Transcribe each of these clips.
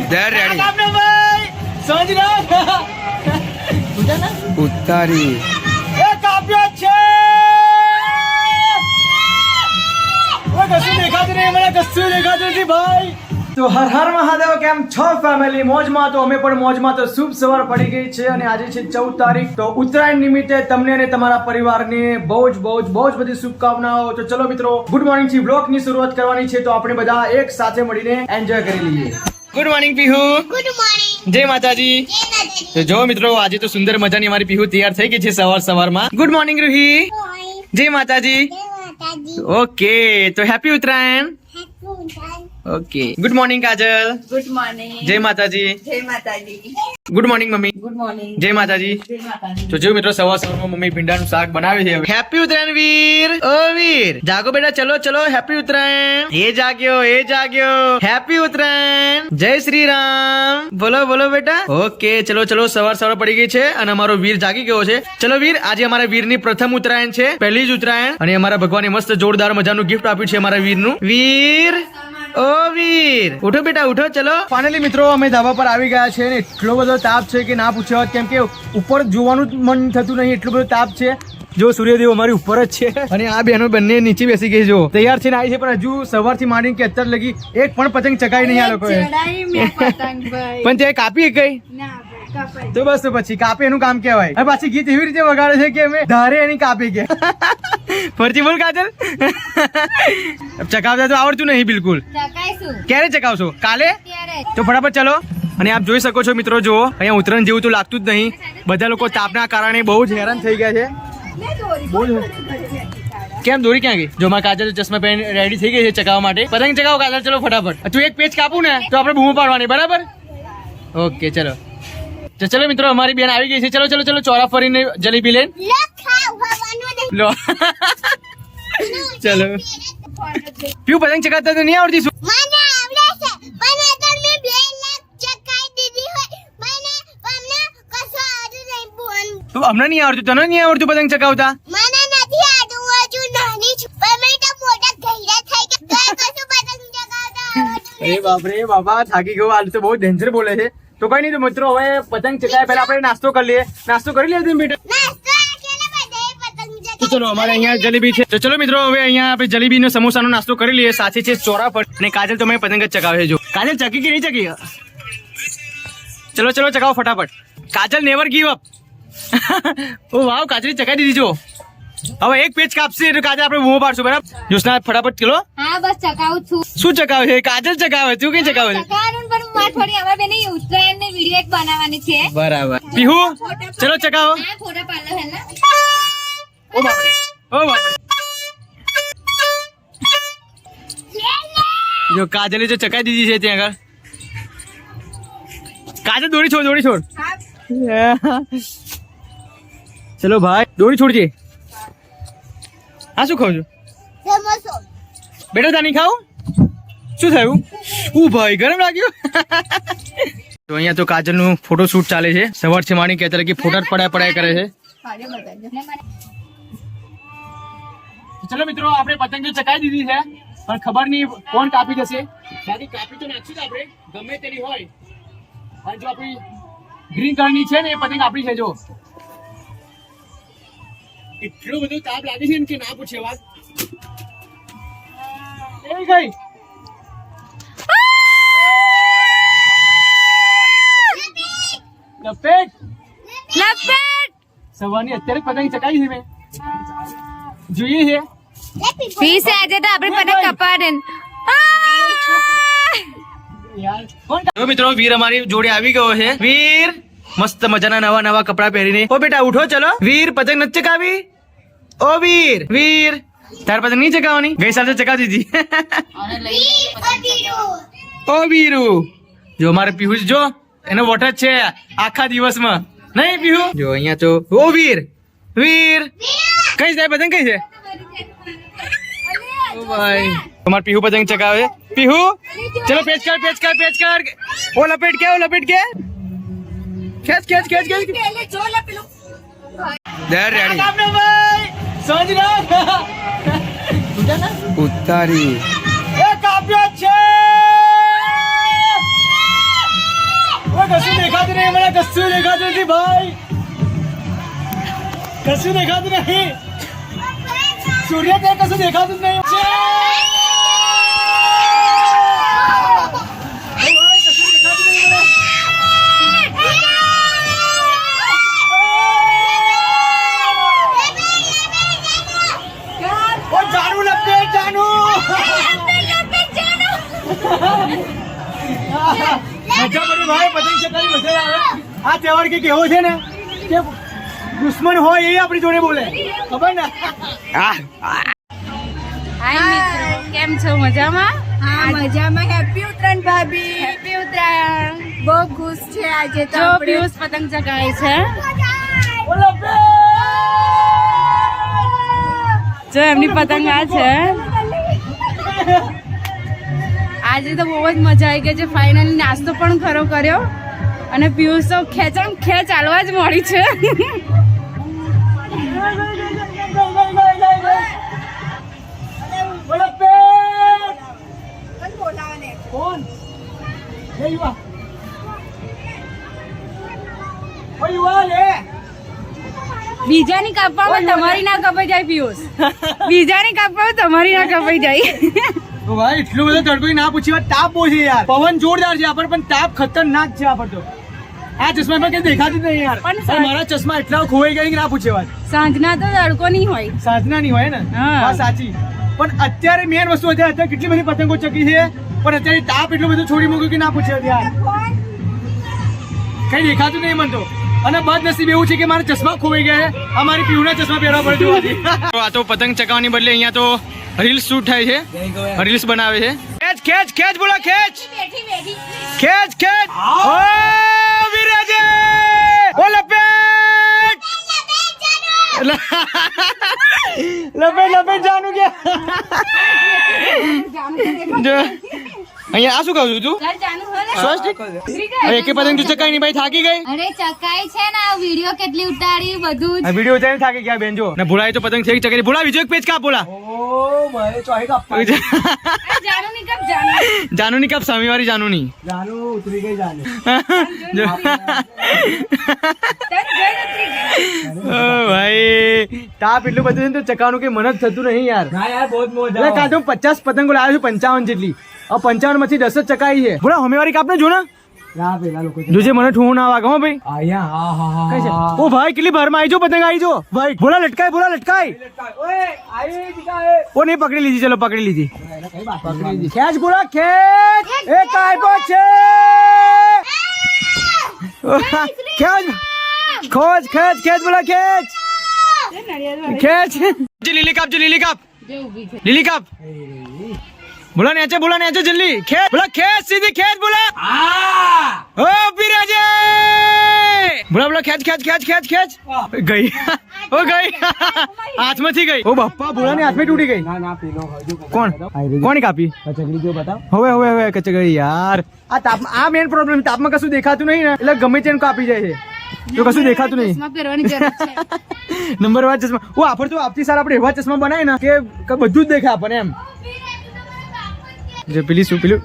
They're ready. आपने भाई समझ रहे ઉતારી એ કાપ્યો છે ઓય કશું દેખાતું નહીં મને કશું દેખાતું નથી ભાઈ તો હર હર મહાદેવ કેમ છો ફેમિલી મોજમાં તો અમે પણ મોજમાં તો શુભ સવાર પડી ગઈ છે અને આજે છે 14 તારીખ તો ઉત્તરાયણ નિમિત્તે તમને અને તમારા પરિવારને બહુ જ બધી શુભકામનાઓ તો ચલો મિત્રો ગુડ મોર્નિંગ થી બ્લોગ ની શરૂઆત કરવાની છે તો આપણે બધા એક સાથે મળીને એન્જોય કરી લઈએ good morning Pihu good morning જય માતાજી તો જો મિત્રો આજે તો સુંદર મજાની અમારી પીહુ તૈયાર થઈ ગઈ છે સવારમાં ગુડ મોર્નિંગ રૂહી જય માતાજી ઓકે તો happy Uttarayan okay good morning Kajal good morning જય માતાજી ગુડ મોર્નિંગ મમ્મી ગુડ મોર્નિંગ જય માતાજી તો જો મિત્રો સવારમાં મમ્મી ભીંડાનું શાક બનાવે છે હેપી ઉત્તરાયણ વીર ઓ વીર જાગો બેટા ચલો ચલો હેપી ઉત્તરાયણ એ જાગ્યો હેપી ઉત્તરાયણ જય શ્રી રામ બોલો બોલો બેટા ઓકે ચલો ચલો સવાર પડી ગઈ છે અને અમારો વીર જાગી ગયો છે ચલો વીર આજે અમારા વીરની પ્રથમ ઉત્તરાયણ છે પહેલી જ ઉત્તરાયણ અને અમારા ભગવાને મસ્ત જોરદાર મજાનું ગિફ્ટ આપ્યું છે અમારા વીરનું વીર ઓ વીર ઉઠો બેટા ઉઠો ચલો ફાઇનલી મિત્રો અમે ધાબા પર આવી ગયા છે ને એટલો બધો તાપ છે કે ના પૂછ્યો કેમ કે ઉપર જોવાનું જ મન થતું નહીં એટલો બધો તાપ છે જો સૂર્યદેવ અમારી ઉપર જ છે અને આ બહેનો બંને નીચે બેસી ગઈ જો તૈયાર થઈને આવી છે પણ હજુ સવારથી માંડીને કે અત્યાર લગી એક પણ પતંગ ચકાઈ નહીં આ લોકોએ પણ તે કાપી ગઈ તો બસ તો પછી કાપે એનું કામ કહેવાય અને પાછી ગીત એવી રીતે વગાડે છે કે અમે ધારે એની કાપી કે ફરતી બોલ કાજલ ચકાવતા તો આવડતું નહીં બિલકુલ ક્યારે ચકાવશો કાલે તો ફટાફટ ચલો અને આપ જોઈ શકો છો મિત્રો જુઓ અહીંયા ઉત્તરાયણ જેવું તો લાગતું જ નહીં બધા લોકો તાપના કારણે બહુ જ હેરાન થઈ ગયા છે કેમ દોરી ક્યાં ગઈ જો મારા કાજલ ચશ્મા પહેરી રેડી થઈ ગઈ છે ચકાવવા માટે પતંગ ચકાવો કાજલ ચલો ફટાફટ તું એક પેજ કાપું ને તો આપણે બૂમો પાડવાની બરાબર ઓકે ચલો તો ચલો મિત્રો અમારી બેન આવી ગઈ છે ચલો ચલો ચલો ચોરા ફરીને જલેબી લઈને લો ચલો પીવું પતંગ ચગાવતા તો નહીં આવડતી શું મને આવડે છે પણ અગર મેં 2 લાખ ચકાઈ દીધી હોય મને કશું આવડતું નહીં બોલ તું અમને નહીં આવડતું તને નહીં આવડતું પતંગ ચગાવતા મને નથી આવડતું હજુ નાની છું પણ મેં તો મોટા ગઈરા થઈ ગયા કશું પતંગ ચગાવતા આવડતું એ બાપ રે બાબા થાકી ગયો આ તો બહુ ડેન્જર બોલે છે તો કઈ નહીં તો મિત્રો હવે પતંગ ચગાવ્યા પહેલા આપણે નાસ્તો કરી લઈએ નાસ્તો કરી લઈએ બેટા નાસ્તો આકેલા બધાય પતંગ તો ચલો અમારે અહીંયા જલેબી છે તો ચલો મિત્રો હવે અહીંયા આપણે જલેબી નો સમોસાનો નાસ્તો કરી લઈએ સાથે છે ચોરાફળ અને કાજલ તો મેં પતંગ જ ચગાવે છે જો કાજલ ચકી કે નહીં ચકી ચલો ચલો ચગાવો ફટાફટ કાજલ નેવર ગીવ અપ ઓ વાવ કાજલ ચકાઈ દીધી જો હવે એક પેજ કાપશે તો કાજલ આપણે બૂમો પાડશું બરાબર જોશના ફટાફટ ચલો હા બસ ચકાવું છું શું ચકાવે છે કાજલ ચકાવે તું કઈ ચકાવે છે ચકાવાનું પણ મારે થોડી અમારે બેને ઉત્તરાયણ ની વિડીયો એક બનાવવાની છે બરાબર પીહુ ચલો ચકાવો હા ફોટા પાડો હે ને ઓ બાપરે જો કાજલે જો ચકાઈ દીધી છે ત્યાં આગળ કાજલ દોરી છોડ ચલો ભાઈ દોરી છોડજે આ શું ખાવ છો સમોસો બેટા તાની ખાવ શું થયું ઓ ભાઈ ગરમ લાગ્યું તો અહીંયા તો કાજલનું ફોટો શૂટ ચાલે છે સવારથી માણી કહેતા કે ફોટા પડાય કરે છે ચલો મિત્રો આપણે પતંગ ચકાઈ દીધી છે પણ ખબર નહીં કોણ કાપી જશે સાદી કાપી તો નાખશું આપણે ગમે તેની હોય અને જો આપણી ગ્રીન કલરની છે ને એ પતંગ આપણી છે જો એટલું બધું તાપ લાગે છે ને કે ના પૂછે વાત એ ગઈ લપેટ સવારની અત્યારે પતંગ ચકાઈ છે મેં જોઈએ છે ફીસ આજે તો આપણે પતંગ કપાડે જો મિત્રો વીર અમારી જોડે આવી ગયો છે વીર મસ્ત મજાના નવા કપડા પહેરીને ઓ બેટા ઉઠો ચલો વીર પતંગ નથી ચકાવી ઓ વીર તાર પતંગ નહીં ચકાવવાની ગઈ સાલ તો ચકાવી દીધી ઓ વીરુ જો મારે પીહુ જો એનો વોટ જ છે આખા દિવસમાં નહીં પીહુ જો અહીંયા તો ઓ વીર કઈ જાય પતંગ કઈ છે ઓ ભાઈ તમાર પીહુ પતંગ ચગાવે પીહુ ચલો પેચ કર ઓ લપેટ કે ખેંચ ધેર રેડી આપને ભાઈ સમજ રહ્યા ઉતારી એ કાપ્યો છે નહીં મને, કશું દેખાતું નથી ભાઈ, કશું દેખાતું નહીં. સૂર્ય ત્યાં કશું દેખાતું જ નહીં. ઓ ભાઈ, કશું દેખાતું નહીં મને. ઓ જાનુ લપેટ, જાનુ. મજા પડી ભાઈ, પતંગ ચગાવી મજા આવે. આ તહેવાર કે કેવો છે ને કે દુશ્મન હોય એ આપણી જોડે બોલે, ખબર ને. હાય મિત્રો, કેમ છો? મજામાં? હા મજામાં. હેપી ઉત્તરાયણ ભાભી. હેપી ઉત્તરાયણ. બહુ ખુશ છે આજે તો જો આપણે. પિયુષ પતંગ ચગાવે છે. જો એમની પતંગ આ છે. આજે તો બહુ જ મજા આવી ગઈ છે. ફાઇનલી નાસ્તો પણ ખરો કર્યો અને પિયુષ તો ખેંચામ ખેંચ ચાલવા જ મળી છે. કોણ? લે યુવા. ઓ યુવા લે. બીજાની કાપવામાં તમારી ના કપાઈ જાય પિયુષ. બીજાની કાપવામાં તમારી ના કપાઈ જાય. તો ભાઈ એટલું બધું તડકો ના પૂછી વાત, તાપ બહુ છે યાર. પવન જોરદાર છે આપણ, પણ તાપ ખતરનાક છે આપણ તો. આ ચશ્મા પર કઈ દેખાતું જ નહીં યાર. પણ પણ મારા ચશ્મા એટલા ખોવાઈ ગયા કે ના પૂછે વાત. સાંજના તો તડકો નહીં હોય. સાંજના નહીં હોય ને. હા. વાત સાચી. પણ અત્યારે મેન વસ્તુ અત્યારે કેટલી બધી પતંગો ચકી છે, પણ અત્યારે તાપ એટલું બધું છોડી મૂક્યું કે ના પૂછે યાર. કઈ દેખાતું નહીં મને તો. અને બદનસીબ એવું છે કે મારા ચશ્મા ખોવાઈ ગયા છે. અમારી પીવના ચશ્મા પહેરવા પડે જોવાથી. આ તો પતંગ ચગાવવાની બદલે અહીંયા તો રીલ્સ શૂટ થાય છે, રીલ્સ બનાવે છે. ખેંચ ખેંચ ખેંચ બોલા, ખેંચ ખેંચ ખેંચ. ઓ વિરાજે, ઓ લપેટ લપેટ લપેટ જાનું કે. જો અહીંયા આ શું કહું છું તું? એક પતંગ તું ચકાઈ નહીં ભાઈ, થાકી ગઈ. અરે ચકાઈ છે ને, વિડીયો કેટલી ઉતારી બધું. આ વિડીયો ઉતારીને થાકી ગયા બેન. જો ને ભૂલાય તો પતંગ થઈ ચકાઈ. ભૂલા બીજો એક પેજ કાપ. બોલા જાનુ ની કાપ, સામેવાળી જાનુ ની. ઓ ભાઈ તાપ એટલું બધું છે ને તો ચકાવવાનું કઈ મન જ થતું નહીં યાર. કાં તો 50 પતંગો લાવ્યો છું, 55 જેટલી. 55 માંથી 10 જ ચકાઈ છે. બોલા હમેવાળી કાપ ને જો ને. જોજે મને ઠું ના વાગે. હો ભાઈ કઈ છે? ઓ ભાઈ કેટલી ભારમાં આવી જો પતંગ, આવી જો ભાઈ. બોલા લટકાય, બોલા લટકાય. ઓ નહીં પકડી લીધી, ચલો પકડી લીધી. ખેંચ બોલા ખેંચ. એ કાયપો છે. ખેંચ ખોજ ખેંચ ખેંચ બોલા ખેંચ ખેંચ. લીલી કાપ, જો લીલી કાપ, લીલી કાપ. બોલા નેચે, બોલા નેચે જલ્દી. ખેંચ બોલા, ખેંચ સીધી ખેંચ બોલા. ઓ બિરાજે. બોલા બોલા ખેંચ ખેંચ ખેંચ ખેંચ ખેંચ. ગઈ ઓ ગઈ, હાથમાંથી ગઈ. ઓ બાપા બોલાની હાથમાં તૂટી ગઈ. કોણ કોની કાપી? કચગડી જો બતાવ. હવે હવે હવે કચગડી યાર. આ તાપ, આ મેન પ્રોબ્લેમ. તાપમાં કશું દેખાતું નહીં ને એટલે ગમે તેને કાપી જાય છે. તો કશું દેખાતું નહીં. ચશ્મા પહેરવાની જરૂર છે. નંબર 1 ચશ્મા. ઓ આફર તો આપતી સાર આપણે એવા ચશ્મા બનાય ને કે બધું જ દેખાય આપણને એમ. જે પેલી શું કરે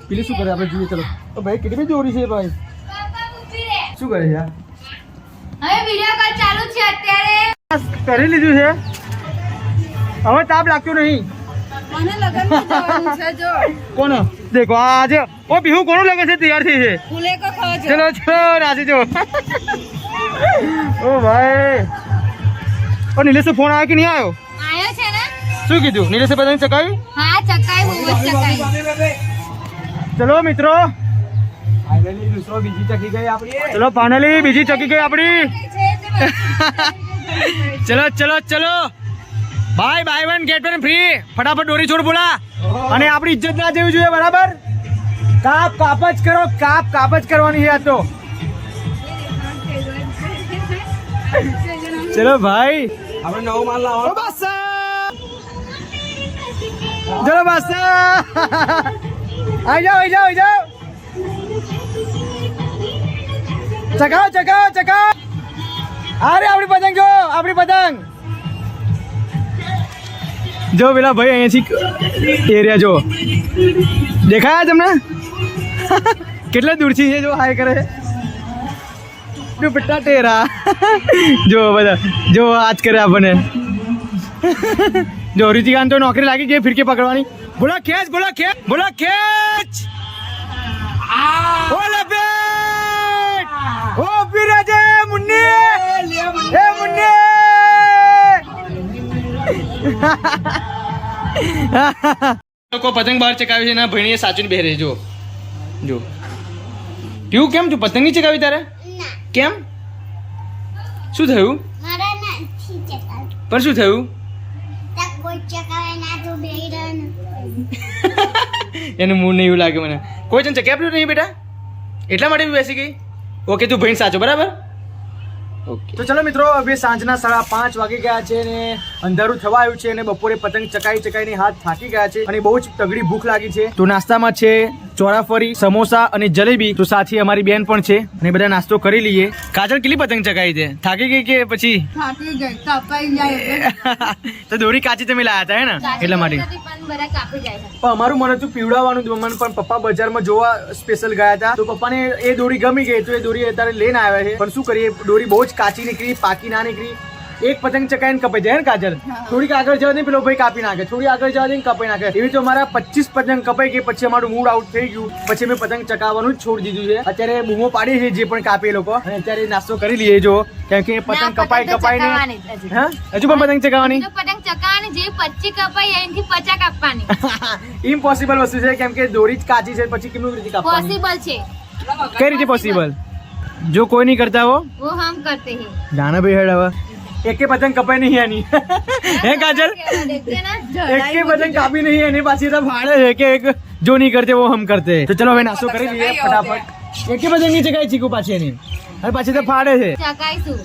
આપણે જોઈએ. ચલો તો ભાઈ કેટલી બધી દોરી છે ભાઈ. શું કરે છે યાર? હવે વિડિયો કોલ ચાલુ છે અત્યારે. પહેરી લીધું છે, હવે તાપ લાગતો નહીં. મને લગનમાં જવાનું છે. જો કોનો દેખો આજે. ઓ બિહુ કોનું લગે છે તૈયાર થઈ છે. ફૂલે કો ખાવ છો. ચલો ચલો નાસી જો. ઓ ભાઈ ઓ નિલેશ ફોન આવ્યો કે નહીં આવ્યો? આયો છે ને. શું કીધું નિલેશે પતંગ ચકાવી? હા ચકાઈ, બહુ જ ચકાઈ. ચલો મિત્રો, ચલો ફાઇનલી બીજી ચકી ગઈ આપડી. ચલો ચલો ચલો બાય બાય 1 ગેટ 1 ફ્રી. ફટાફટ દોરી છોડ બોલા. અને આપણી ઇજ્જત ના જેવી જોઈએ બરાબર. કાપ કાપ જ કરો, કાપ કાપ જ કરવાની છે આ તો. ચલો ભાઈ આપણે નવો માલ લાવો. ચલો બાસા આવી જાઓ આવી જાઓ આવી જાઓ. ચકાવો ચકાવો ચકાવો. અરે આપણી પતંગ જો, આપણી પતંગ જો. પેલા ભાઈ અહીંયાથી એરિયા જો દેખાયા તમને? કેટલા દૂરથી છે જો હાય કરે. દુપટ્ટા ટેરા જો બધા જો આજ કરે આપણને જો રીતિકાન તો નોકરી લાગી ગઈ ફિરકી પકડવાની બોલા ખેંચ બોલા ખેંચ બોલા ખેંચ ઓ લપેટ ઓ બિરાજે મુન્ની એ મુન્ની લોકો પતંગ બહાર ચકાવી છે ના ભણીએ સાચું બેહરે જો જો પીવું કેમ તું પતંગ નહીં ચકાવી તારે ના કેમ શું થયું મારા નથી ચકાવ પણ શું થયું તક કોઈ ચકાવે ના તો બેહી રહ્યો એનું મૂળ નહીં એવું લાગે મને કોઈ તને ચકાવ્યું નહીં બેટા એટલા માટે બી બેસી ગઈ ઓકે તું ભણી સાચો બરાબર ઓકે તો ચલો મિત્રો હવે સાંજના 5:30 વાગી ગયા છે અને અંધારું થવા આવ્યું છે અને બપોરે પતંગ ચકાઈને હાથ થાકી ગયા છે અને બહુ જ તગડી ભૂખ લાગી છે તો નાસ્તામાં છે ચોરાફરી સમોસા અને જલેબી તો સાથે અમારી બેન પણ છે અને બધા નાસ્તો કરી લઈએ કાજલ કેટલી પતંગ ચકાઈ છે થાકી ગઈ કે પછી થાકી ગઈ કાપાઈ જાય તો દોરી કાચી તમે લાયા હતા હે ને એટલા માટે પણ બધા કાપી જાય છે. પણ અમારું મને હતું પીવડાવવાનું મને પણ પપ્પા બજારમાં જોવા સ્પેશિયલ ગયા હતા તો પપ્પાને એ દોરી ગમી ગઈ તો એ દોરી અત્યારે લઈને આવ્યા છે પણ શું કરીએ દોરી બહુ જ કાચી નીકળી પાકી ના નીકળી એક પતંગ ચકાઈને કપાઈ જાય ને કાજલ થોડીક આગળ જવા દે પેલો ભાઈ કાપી નાખે થોડી આગળ જવા દે કપાઈ નાખે એવી તો અમારા 25 પતંગ કપાઈ ગઈ પછી અમારું મૂડ આઉટ થઈ ગયું પછી મેં પતંગ ચકાવવાનું જ છોડી દીધું છે અત્યારે બૂમો પાડી છે જે પણ કાપે એ લોકો અને અત્યારે નાસ્તો કરી લઈએ જો કેમ કે પતંગ કપાઈને હા હજુ પણ પતંગ ચકાવવાની તો પતંગ ચકાવવાની જે 25 કપાઈ એનાથી 50 કાપવાની ઇમ્પોસિબલ વસ્તુ છે કેમ કે દોરી જ કાચી છે પછી કેમનું રીતે કાપવાની પોસિબલ છે કઈ રીતે પોસિબલ જો કોઈ નહીં કરતા હો वो हम करते हैं જાના ભાઈ હેડ હવે એકે પતંગ કપાઈ નહીં આની હે કાજલ देखते ना એકે પતંગ કાપી નહીં એની પાછી તો ભાડે છે કે એક જો નહીં કરતે वो हम करते तो चलो હવે નાસ્તો કરી લઈએ ફટાફટ એકે પતંગ નહીં ચકાઈ ચીકુ પાછી એની અને પાછી તો ફાડે છે ચકાઈશું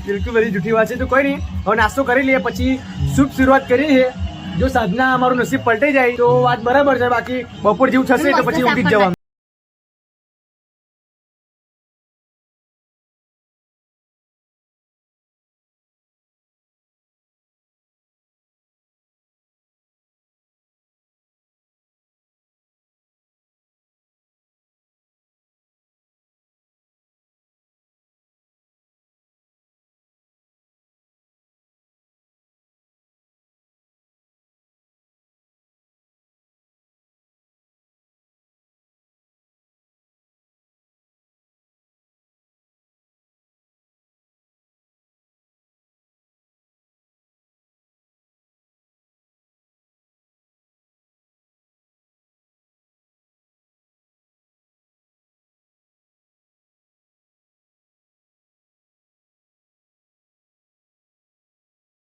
બિલકુલ બધી જૂઠી વાત છે તો કોઈ નહીં હવે નાસ્તો કરી લઈએ પછી શુભ શરૂઆત કરી છે જો સાંજના અમારું નસીબ પલટાઈ જાય તો વાત બરાબર છે બાકી બપોર જેવું થશે તો પછી ઊંઘી જ જવાનું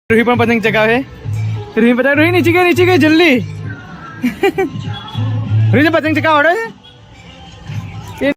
રૂહી પણ પતંગ ચગાવે રૂહી પતંગ રૂહી નીચે ગઈ જલ્દી રૂહી પતંગ ચગાવ આવડે છે